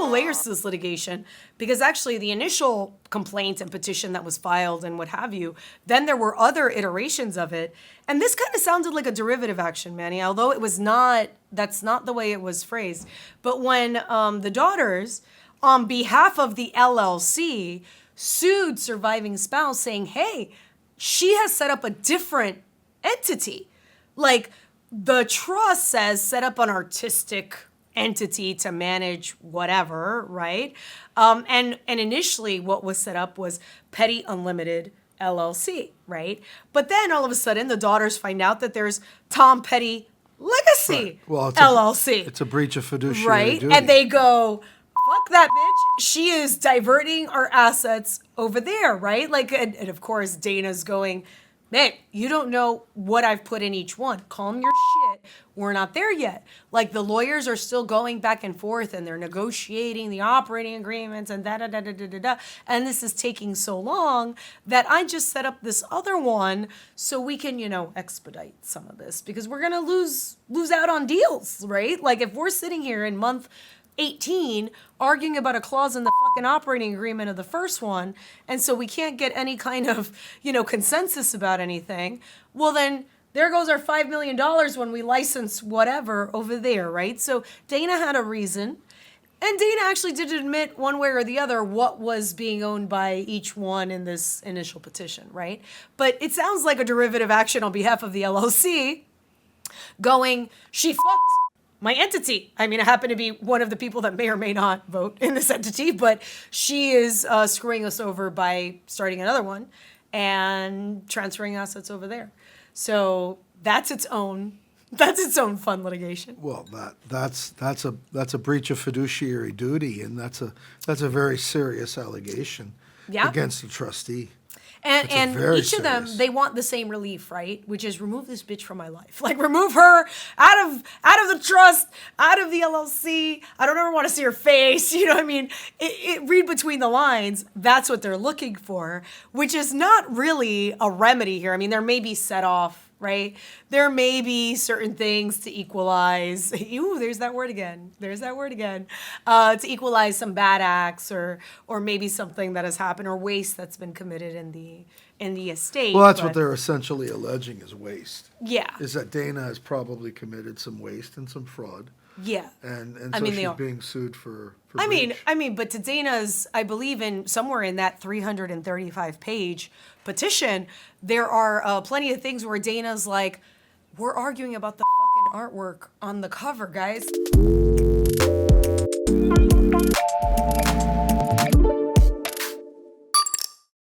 couple layers to this litigation, because actually the initial complaint and petition that was filed and what have you, then there were other iterations of it. And this kind of sounded like a derivative action, Manny, although it was not, that's not the way it was phrased. But when the daughters, on behalf of the LLC, sued surviving spouse saying, hey, she has set up a different entity. Like, the trust says set up an artistic entity to manage whatever, right? And initially what was set up was Petty Unlimited LLC, right? But then all of a sudden the daughters find out that there's Tom Petty Legacy LLC. It's a breach of fiduciary right? duty. And they go, fuck that bitch. She is diverting our assets over there, right? Like, and of course, Dana's going, man, you don't know what I've put in each one. Calm your shit. We're not there yet. Like, the lawyers are still going back and forth and they're negotiating the operating agreements and da-da-da-da-da-da. And this is taking so long that I just set up this other one so we can, expedite some of this, because we're going to lose out on deals, right? Like, if we're sitting here in month 18 arguing about a clause in the fucking operating agreement of the first one, and so we can't get any kind of, consensus about anything, well then there goes our $5 million when we license whatever over there, right? So Dana had a reason, and Dana actually did admit one way or the other what was being owned by each one in this initial petition, right? But it sounds like a derivative action on behalf of the LLC going, she fucked my entity. I mean, I happen to be one of the people that may or may not vote in this entity, but she is screwing us over by starting another one and transferring assets over there. So that's its own fun litigation. Well, that's a breach of fiduciary duty, and that's a very serious allegation against the trustee. And each of them, they want the same relief, right? Which is remove this bitch from my life. Like, remove her out of the trust, out of the LLC. I don't ever want to see her face. You know what I mean? Read between the lines. That's what they're looking for, which is not really a remedy here. I mean, there may be set off, right? There may be certain things to equalize. Ooh, there's that word again. To equalize some bad acts or maybe something that has happened or waste that's been committed in the estate. Well, that's what they're essentially alleging is waste. Yeah. Is that Dana has probably committed some waste and some fraud. Yeah. And so she's being sued for breach. But to Dana's, I believe somewhere in that 335-page petition, there are plenty of things where Dana's like, we're arguing about the fucking artwork on the cover, guys.